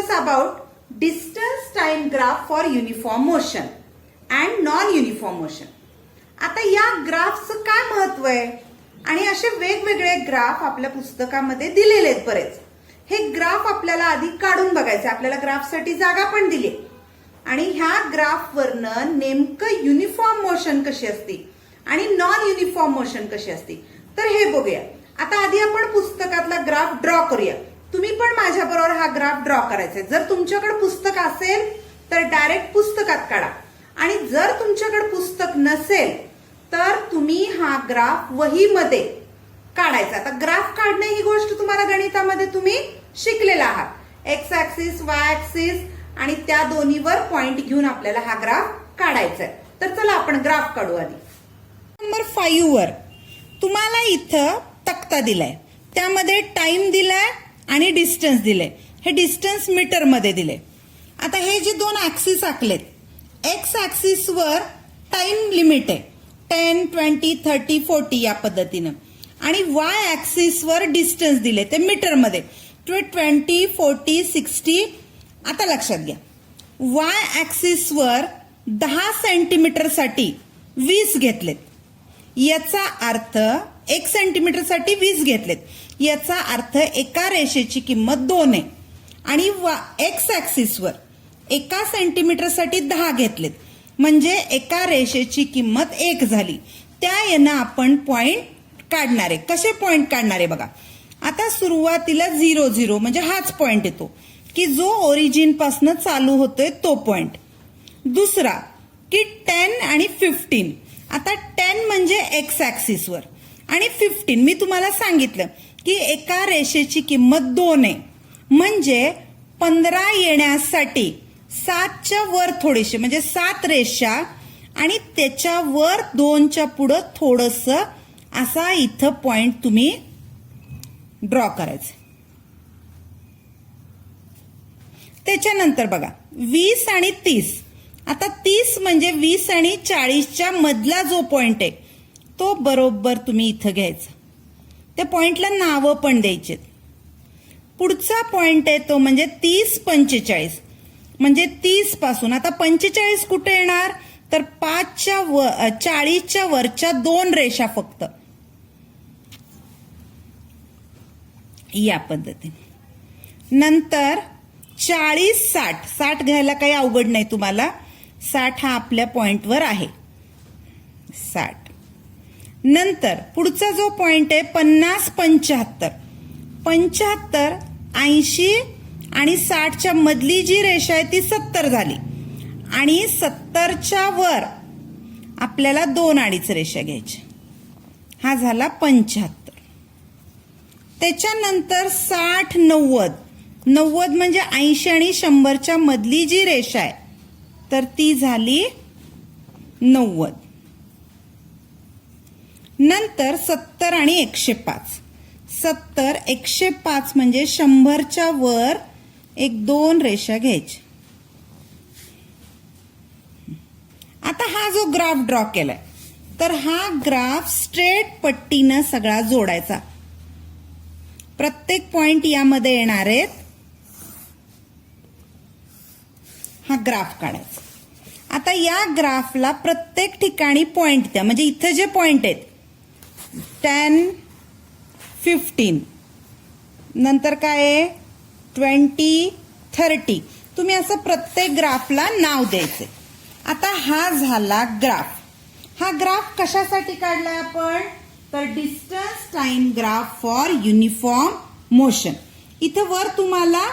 discuss about distance time graph for uniform motion and non-uniform motion. आता या ग्राफचं काय महत्व आहे आणि असे वेगवेगळे ग्राफ आपल्या पुस्तकामध्ये दिलेले आहेत बरेच. हे ग्राफ आपल्याला आधी काढून बघायचे. आपल्याला ग्राफसाठी जागा पण दिली आणि ह्या ग्राफवरनं नेमकं युनिफॉर्म मोशन कशी असते आणि नॉन युनिफॉर्म मोशन कशी असते तर हे बघूया. आता आधी आपण पुस्तकातला ग्राफ ड्रॉ करूया. तुम्ही पण माझ्याबरोबर हा ग्राफ ड्रॉ करायचा आहे. जर तुमच्याकडे पुस्तक असेल तर डायरेक्ट पुस्तकात काढा आणि जर तुमच्याकडे पुस्तक नसेल तर तुम्ही हा ग्राफ वहीमध्ये काढायचा. आता ग्राफ काढणे ही गोष्ट तुम्हाला गणितामध्ये तुम्ही शिकलेला आहात. एक्स ऍक्सिस वाय ऍक्सिस आणि त्या दोन्हीवर पॉइंट घेऊन आपल्याला हा ग्राफ काढायचा आहे. तर चला आपण ग्राफ काढू. आधी नंबर 5 वर तुम्हाला इथं तक्ता दिलाय. त्यामध्ये टाइम दिलाय आणि डिस्टन्स दिले. हे डिस्टन्स मीटर मध्ये दिले. आता हे जे दोन ऍक्सिस आखलेत, एक्स ऍक्सिस वर टाइम लिमिट आहे 10, 20, 30, 40 या पद्धतीनं आणि वाय ऍक्सिस वर डिस्टन्स दिले ते मीटर मध्ये 20, 40, 60. आता लक्षात घ्या, वाय ऍक्सिस वर 10 सेंटीमीटर साठी 20 घेतलेत. याचा अर्थ 1 सेंटीमीटर साठी 20 घेतलेत. याचा अर्थ एका रेषेची किंमत 2 आहे आणि एक्स ऍक्सिस वर 1 सेंटीमीटर साठी 10 घेतलेत म्हणजे एका रेषेची किंमत 1 झाली. त्या यानं आपण पॉइंट काढणारे. कसे पॉइंट काढणारे बघा. आता सुरुवातीला 0, 0 म्हणजे हाच पॉइंट येतो की जो ओरिजिन पासून चालू होतोय तो पॉइंट. दुसरा की 10 आणि 15. आता 10 म्हणजे एक्स ऍक्सिस वर आणि 15 मी तुम्हाला सांगितलं की एका रेषेची किंमत 2 आहे म्हणजे 15 येण्यासाठी 7च्या वर थोडेसे म्हणजे 7 रेषा आणि त्याच्यावर 2च्या पुढं थोडस असा इथं पॉइंट तुम्ही ड्रॉ करायचं. त्याच्यानंतर बघा 20 आणि 30. आता 30 म्हणजे 20 आणि 40च्या मधला जो पॉइंट आहे तो बरोबर तुम्ही इथं घ्यायचा. त्या पॉइंटला नावं पण द्यायचे. पुढचा पॉइंट आहे तो म्हणजे 30, 45 म्हणजे 30 पासून आता 45 कुठे येणार तर 40च्या वरच्या 2 रेषा फक्त या पद्धतीने. नंतर 40, 60 घ्यायला काही अवघड नाही तुम्हाला. 60 हा आपल्या पॉइंटवर आहे. 60 नंतर पुढचा जो पॉइंट आहे 50, 75. 75, 80 आणि 60च्या मधली जी रेषा आहे ती 70 झाली आणि 70च्या वर आपल्याला 2 अडीच रेषा घ्यायच्या. हा झाला 75. त्याच्यानंतर 60, 90. 90 म्हणजे 80 आणि 100च्या मधली जी रेषा आहे तर ती झाली 90. नंतर 70 आणि 105. 70, 105 म्हणजे 100च्या वर 2 रेषा घ्यायची. आता हा जो ग्राफ ड्रॉ केलाय तर हा ग्राफ स्ट्रेट पट्टीनं सगळा जोडायचा. प्रत्येक पॉइंट यामध्ये येणार आहेत. हा ग्राफ काढायचा. आता या ग्राफला प्रत्येक ठिकाणी पॉइंट द्या. म्हणजे इथं जे पॉइंट आहेत 10, 15 नंतर काय आहे 20, 30. तुम्ही असं प्रत्येक ग्राफला नाव द्यायचे. आता हा झाला ग्राफ. हा ग्राफ कशासाठी काढलाय आपण तर distance time graph for uniform motion. इथं वर तुम्हाला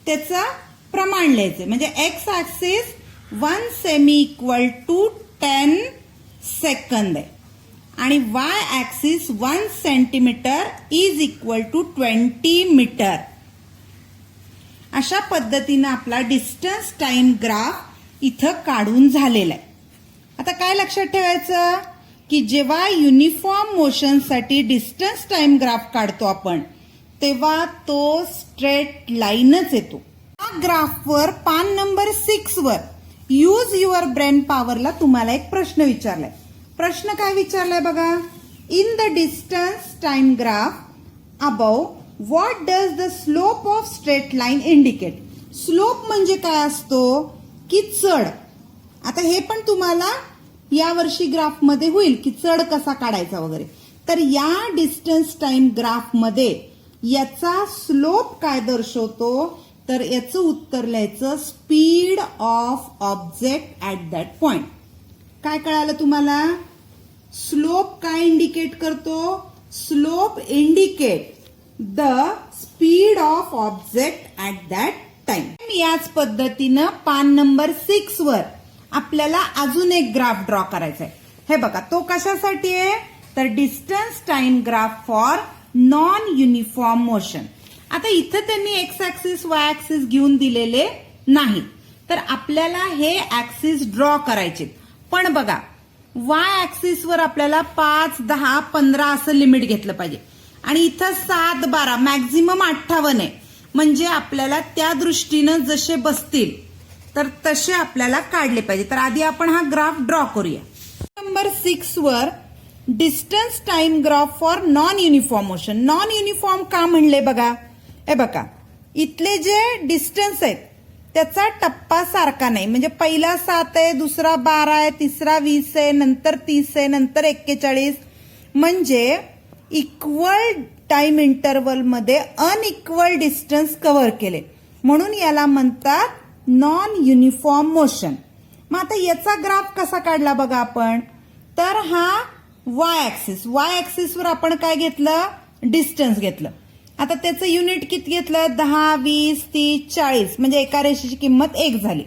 त्याचं प्रमाण लिहायचं म्हणजे एक्स ऍक्सिस 1 सेमी इक्वल टू 10 सेकंद आहे आणि Y axis 1 centimetre is equal to 20 metre. अशा पद्धतीनं आपला डिस्टन्स टाइम ग्राफ इथं काढून झालेला आहे. आता काय लक्षात ठेवायचं की जेव्हा युनिफॉर्म मोशनसाठी डिस्टन्स टाइम ग्राफ काढतो आपण तेव्हा तो स्ट्रेट लाईनच येतो. या ग्राफवर पान number 6 were use your brain पॉवरला तुम्हाला एक प्रश्न विचारलाय. प्रश्न काय विचारलाय बघा. In the distance time graph above what does the slope of straight line indicate. Slope म्हणजे काय असतो की चढ. आता हे पण तुम्हाला या वर्षी ग्राफ मध्ये होईल की चढ कसा काढायचा वगैरे. तर या डिस्टन्स टाइम ग्राफ मध्ये याचा स्लोप काय दर्शवतो, तर याचं उत्तर लिहायचं speed of object at that point. काय कळालं तुम्हाला? स्लोप काय इंडिकेट करतो? Slope indicate the speed of object at that time. याच पद्धतीनं पान नंबर 6 वर आपल्याला अजून एक ग्राफ ड्रॉ करायचा आहे. हे बघा, तो कशासाठी आहे, तर distance time graph for non uniform motion. आता इथं त्यांनी एक्स ऍक्सिस वाय ऍक्सिस घेऊन दिलेले नाही, तर आपल्याला हे ऍक्सिस ड्रॉ करायचे. पण बघा, वाय ऍक्सिस वर आपल्याला 5, 10, 15 असं लिमिट घेतलं पाहिजे आणि इथं 7, 12 मॅक्झिमम 58 आहे. म्हणजे आपल्याला त्या दृष्टीनं जसे बसतील तर तसे आपल्याला काढले पाहिजे. तर आधी आपण हा ग्राफ ड्रॉ करूया. नंबर 6 वर distance time graph for non uniform motion. Non uniform का म्हणले बघा, हे बघा, इथले जे डिस्टन्स आहेत त्याचा टप्पा सारखा नाही. म्हणजे पहिला 7 आहे, दुसरा 12 आहे, तिसरा 20 आहे, नंतर 30 आहे, नंतर 41. म्हणजे इक्वल टाइम इंटरवल मध्ये अनइक्वल डिस्टन्स कव्हर केले, म्हणून याला म्हणतात नॉन युनिफॉर्म मोशन. मग आता याचा ग्राफ कसा काढला बघा आपण, तर हा वाय ऍक्सिस, वाय ऍक्सिस वर आपण काय घेतलं, डिस्टन्स घेतलं. आता त्याचं युनिट किती घेतलं, 10, 20, 30, 40, म्हणजे एका रेषेची किंमत 1 झाली.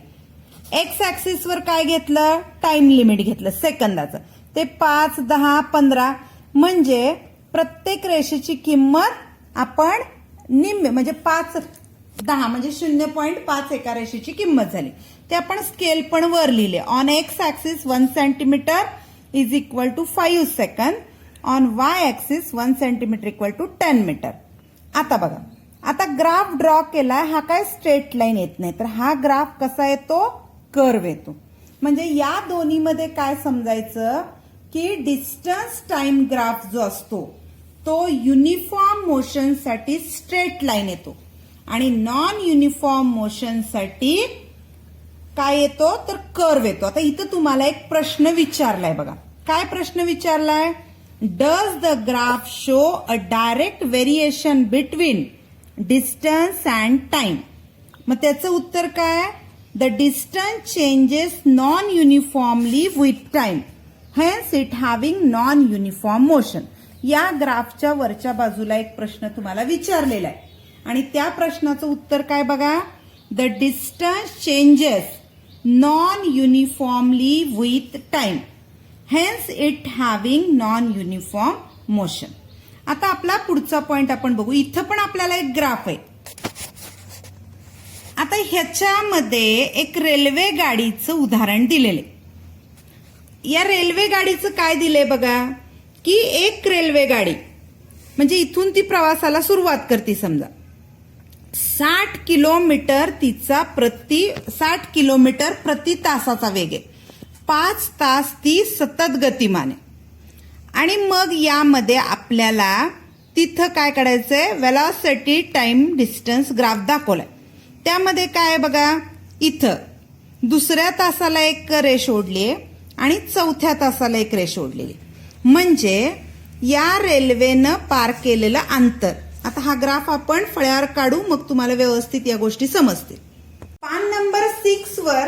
एक्स ऍक्सिस वर काय घेतलं, टाइम लिमिट घेतलं सेकंदाचं, ते 5, 10, 15, म्हणजे प्रत्येक रेषेची किंमत आपण निम्मे म्हणजे 5, 10 म्हणजे 0.5 एका रेषेची किंमत झाली. ते आपण स्केल पण वर लिहिले. On X axis 1 centimetre is equal to 5 सेकंद, on Y axis 1 centimetre equal to 10 metre. आता बघा, आता ग्राफ ड्रॉ केलाय, हा काय स्ट्रेट लाईन येत नाही, तर हा ग्राफ कसा येतो, कर्व येतो. म्हणजे या दोन्हीमध्ये काय समजायचं की डिस्टन्स टाइम ग्राफ जो असतो तो युनिफॉर्म मोशन साठी स्ट्रेट लाईन येतो आणि नॉन युनिफॉर्म मोशन साठी काय येतो, तर कर्व येतो. आता इथं तुम्हाला एक प्रश्न विचारलाय बघा. काय प्रश्न विचारलाय, does the graph show a direct variation between distance and time. मग त्याचं उत्तर काय, the distance changes non uniformly with time, hence it having non uniform motion. या ग्राफच्या वरच्या बाजूला एक प्रश्न तुम्हाला विचारलेला आहे आणि त्या प्रश्नाचं उत्तर काय बघा, the distance changes non uniformly with time, hence it having non uniform motion. आता आपला पुढचा पॉइंट आपण बघू. इथं पण आपल्याला एक ग्राफ आहे. आता ह्याच्यामध्ये एक रेल्वे गाडीचं उदाहरण दिलेले. या रेल्वे गाडीचं काय दिलंय बघा, की एक रेल्वे गाडी म्हणजे इथून ती प्रवासाला सुरुवात करते, समजा 60 किलोमीटर तिचा 60 किलोमीटर प्रति तासाचा वेग आहे, 5 तास ती सतत गतिमान आहे. आणि मग यामध्ये आपल्याला तिथं काय काढायचंय, वेलॉसिटी टाइम डिस्टन्स ग्राफ दाखवलाय. त्यामध्ये काय आहे बघा, इथं दुसऱ्या तासाला एक रेष ओढली आणि चौथ्या तासाला एक रेष ओढलेली. म्हणजे या रेल्वेनं पार केलेलं अंतर. आता हा ग्राफ आपण फळ्यावर काढू, मग तुम्हाला व्यवस्थित या गोष्टी समजतील. पान नंबर 6 वर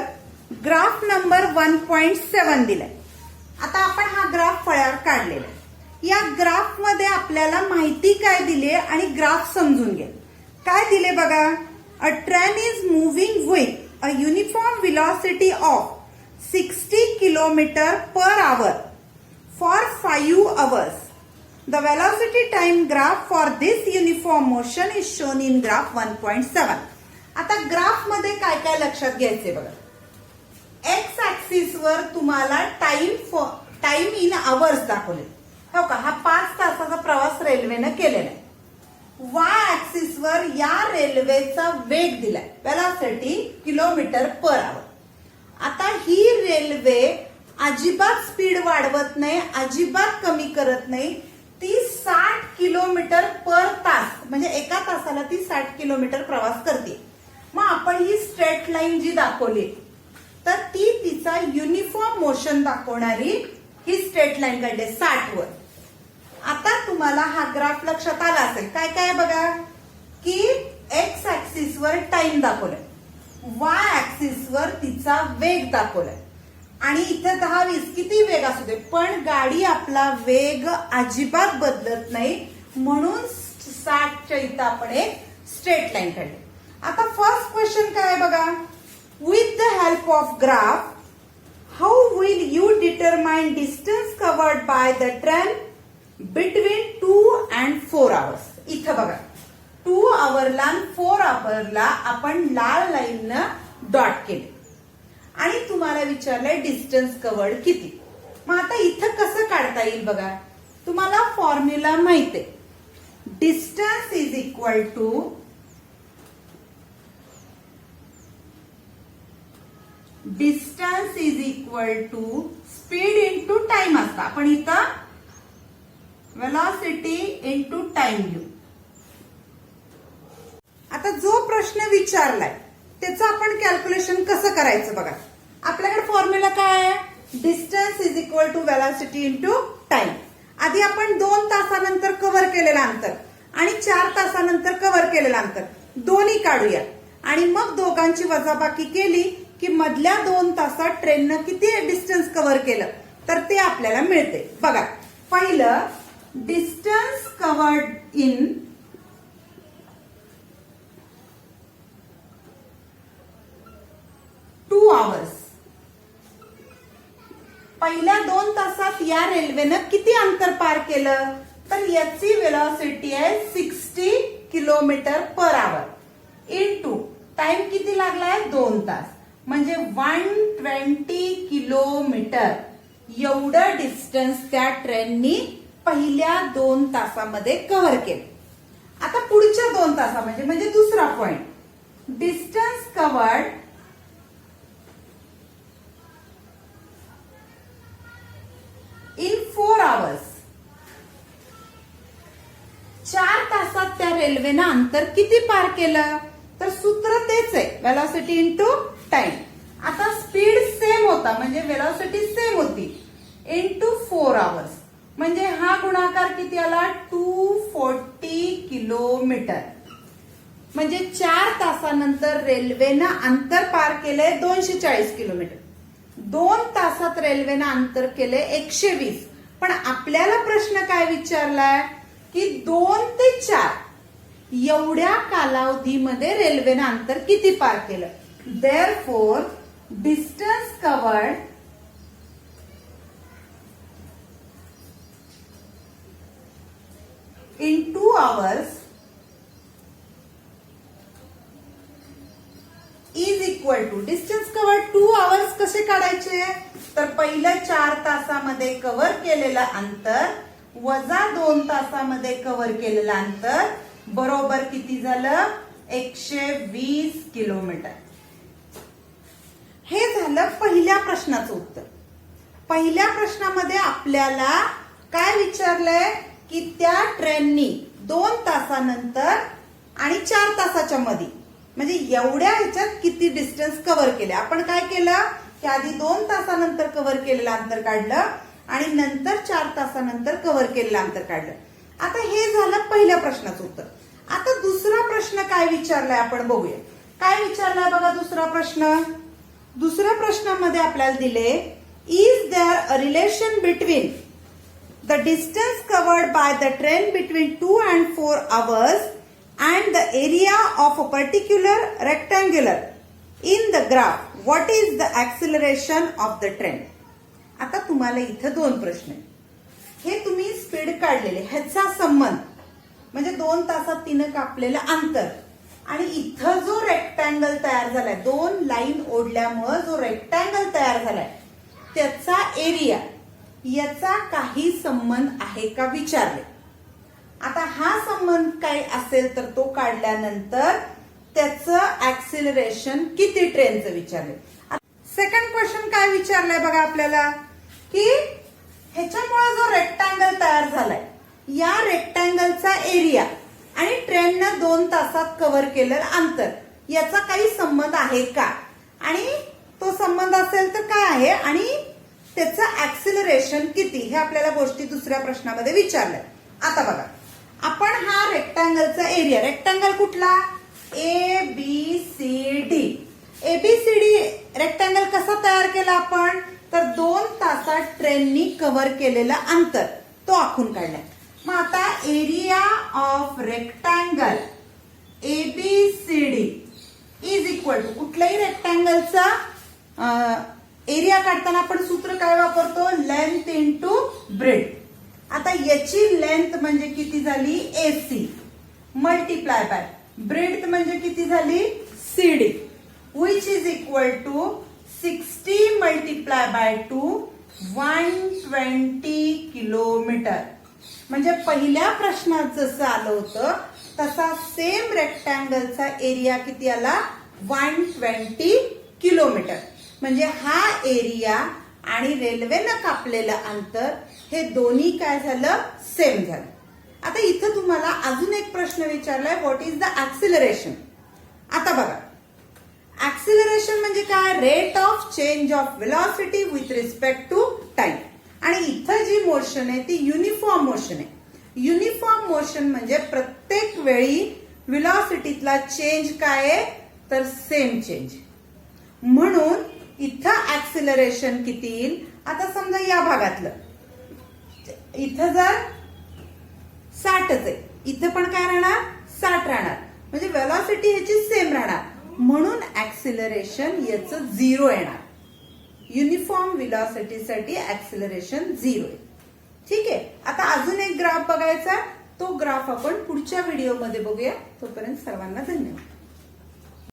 ग्राफ नंबर 1.7 दिलाय. आता आपण हा ग्राफ फळ्यावर काढलेला आहे. या ग्राफ मध्ये आपल्याला माहिती काय दिली आणि ग्राफ समजून घ्या. काय दिले बघा, अ train is moving with a uniform velocity of 60 kilometre per hour for 5 hours. The velocity time graph for this uniform motion is shown in graph 1.7. आता ग्राफ मध्ये काय काय लक्षात घ्यायचे बघा. एक्स ऍक्सिस वर तुम्हाला टाइम इन आवर्स दाखवले, हो का, हा 5 तासाचा प्रवास रेल्वेनं केलेला आहे. वाय ऍक्सिस वर या रेल्वेचा वेग दिलाय, वेलॉसिटी किलोमीटर पर आवर. आता ही रेल्वे अजिबात स्पीड वाढवत नाही, अजिबात कमी करत नाही, ती 60 किलोमीटर पर तास म्हणजे एका तासाला ती 60 किलोमीटर प्रवास करते. मग आपण ही स्ट्रेट लाईन जी दाखवली तर ती तिचा युनिफॉर्म मोशन दाखवणारी ही स्ट्रेट लाईन काढली 60 वर. आता तुम्हाला हा ग्राफ लक्षात आला असेल. काय काय बघा की एक्स ऍक्सिस वर टाइम दाखवलाय, वाय ऍक्सिस वर तिचा वेग दाखवलाय आणि इथे 10-20 किती वेग असू दे पण गाडी आपला वेग अजिबात बदलत नाही म्हणून 60च्या इथं आपण एक स्ट्रेट लाईन काढली. आता फर्स्ट क्वेश्चन काय आहे बघा. With the help of graph how will you determine distance covered by the train between 2 and 4 hours. इथं बघा 2 आवरला आणि 4 आवरला आपण लाल लाईननं डॉट केले आणि तुम्हाला विचारलंय डिस्टन्स कव्हर्ड किती. मग आता इथं कसं काढता येईल बघा. तुम्हाला फॉर्म्युला माहिती आहे. Distance is equal to speed into time असता. आपण इथं वेलॉसिटी इंटू टाइम घेऊ. आता जो प्रश्न विचारलाय त्याचं आपण कॅल्क्युलेशन कसं करायचं बघा. आपल्याकडे फॉर्म्युला काय आहे. Distance is equal to velocity into time. आधी आपण 2 तासानंतर कव्हर केलेलं अंतर आणि 4 तासानंतर कव्हर केलेलं अंतर दोन्ही काढूया आणि मग दोघांची वजाबाकी केली की मधल्या 2 तासात ट्रेननं किती डिस्टन्स कव्हर केलं तर ते आपल्याला मिळते. बघा पहिलं डिस्टन्स कव्हर्ड इन hours. पहिल्या 2 तासात या रेल्वेनं किती अंतर पार केलं तर याची वेलॉसिटी आहे 60 kilometre per hour into time किती लागलाय 2 तास म्हणजे 120 किलोमीटर एवढं डिस्टन्स त्या ट्रेननी पहिल्या 2 तासामध्ये कव्हर केलं. आता पुढच्या 2 तासामध्ये म्हणजे दुसरा point distance covered in 4 hours. 4 तासात त्या रेल्वेनं अंतर किती पार केलं तर सूत्र तेच आहे वेलॉसिटी इंटू टाइम. आता स्पीड सेम होता म्हणजे वेलॉसिटी सेम होती इंटू 4 hours म्हणजे हा गुणाकार किती आला 240 किलोमीटर. म्हणजे 4 तासानंतर रेल्वेनं अंतर पार केलंय 240 किलोमीटर. 2 तासात रेल्वेनं अंतर केले 120. पण आपल्याला प्रश्न काय विचारलाय की 2 ते 4 एवढ्या कालावधीमध्ये रेल्वेनं अंतर किती पार केलं. Therefore distance covered in 2 hours is equal to distance cover 2 hours कसे काढायचे तर पहिलं 4 तासामध्ये कव्हर केलेलं अंतर वजा 2 तासामध्ये कव्हर केलेलं अंतर बरोबर किती झालं 120 किलोमीटर. हे झालं पहिल्या प्रश्नाचं उत्तर. पहिल्या प्रश्नामध्ये आपल्याला काय विचारलंय की त्या ट्रेननी 2 तासानंतर आणि 4 तासाच्या मध्ये म्हणजे एवढ्या ह्याच्यात किती डिस्टन्स कव्हर केले. आपण काय केलं की आधी 2 तासानंतर कव्हर केलेलं अंतर काढलं आणि नंतर 4 तासानंतर कव्हर केलेलं अंतर काढलं. आता हे झालं पहिल्या प्रश्नाचं उत्तर. आता दुसरा प्रश्न काय विचारलाय आपण बघूया. काय विचारलाय बघा दुसरा प्रश्न. दुसऱ्या प्रश्नामध्ये आपल्याला दिले is there a relation between the distance covered by the train between 2 and 4 hours and the area of a particular rectangular in the graph. What is the acceleration of the train? आता तुम्हाला इथं 2 प्रश्न आहेत. हे तुम्ही speed काढलेले ह्याचा संबंध म्हणजे 2 तासात तिनं कापलेलं अंतर आणि इथं जो रेक्टँगल तयार झालाय 2 लाईन ओढल्यामुळे जो रेक्टँगल तयार झालाय त्याचा एरिया याचा काही संबंध आहे का विचारले. आता हा संबंध काय असेल तर तो काढल्यानंतर त्याचं ऍक्सिलरेशन किती ट्रेनचं विचारले. सेकंड क्वेश्चन काय विचारलंय बघा आपल्याला की ह्याच्यामुळे जो रेक्टँगल तयार झालाय या रेक्टँगलचा एरिया आणि ट्रेननं 2 तासात कव्हर केलेलं अंतर याचा काही संबंध आहे का, आणि तो संबंध असेल तर काय आहे, आणि त्याचं ऍक्सिलरेशन किती, हे आपल्याला गोष्टी दुसऱ्या प्रश्नामध्ये विचारल्या. आता बघा, आपण हा रेक्टँगलचा एरिया, रेक्टँगल कुठला, ABCD. ABCD रेक्टँगल कसा तयार केला आपण, तर 2 तासात ट्रेननी कव्हर केलेलं अंतर तो आखून काढलाय. मग आता area of rectangle ABCD is equal to, कुठल्याही रेक्टँगलचा एरिया काढताना आपण सूत्र काय वापरतो, लेंथ इंटू ब्रेड. आता याची लेंथ म्हणजे किती झाली, AC, मल्टिप्लाय बाय ब्रेड म्हणजे किती झाली, CD, which is equal to 60 multiply by 2, 120 kilometre. म्हणजे पहिल्या प्रश्नात जसं आलं होतं तसा सेम रेक्टँगलचा एरिया किती आला, 120 किलोमीटर. म्हणजे हा एरिया आणि रेल्वेनं कापलेलं अंतर हे दोन्ही काय झालं, सेम झालं. आता इथं तुम्हाला अजून एक प्रश्न विचारलाय, व्हॉट इज द ऍक्सिलरेशन. आता बघा, ऍक्सिलरेशन म्हणजे काय, rate of change of velocity with respect to time. आणि इथं जी मोशन आहे ती युनिफॉर्म मोशन आहे. युनिफॉर्म मोशन म्हणजे प्रत्येक वेळी व्हेलॉसिटीतला चेंज काय आहे, तर सेम चेंज. म्हणून इथं ऍक्सिलरेशन किती येईल, आता समजा या भागातलं, इथं जर 60 आहे, इथं पण काय राहणार, 60 राहणार. म्हणजे व्हेलॉसिटी ह्याची सेम राहणार, म्हणून ऍक्सिलरेशन याचं 0 येणार. युनिफॉर्म व्हेलॉसिटीसाठी ऍक्सिलरेशन 0 आहे. ठीक आहे. आता अजून एक ग्राफ बघायचा, तो ग्राफ आपण पुढच्या व्हिडिओमध्ये बघूया. तोपर्यंत सर्वांना धन्यवाद.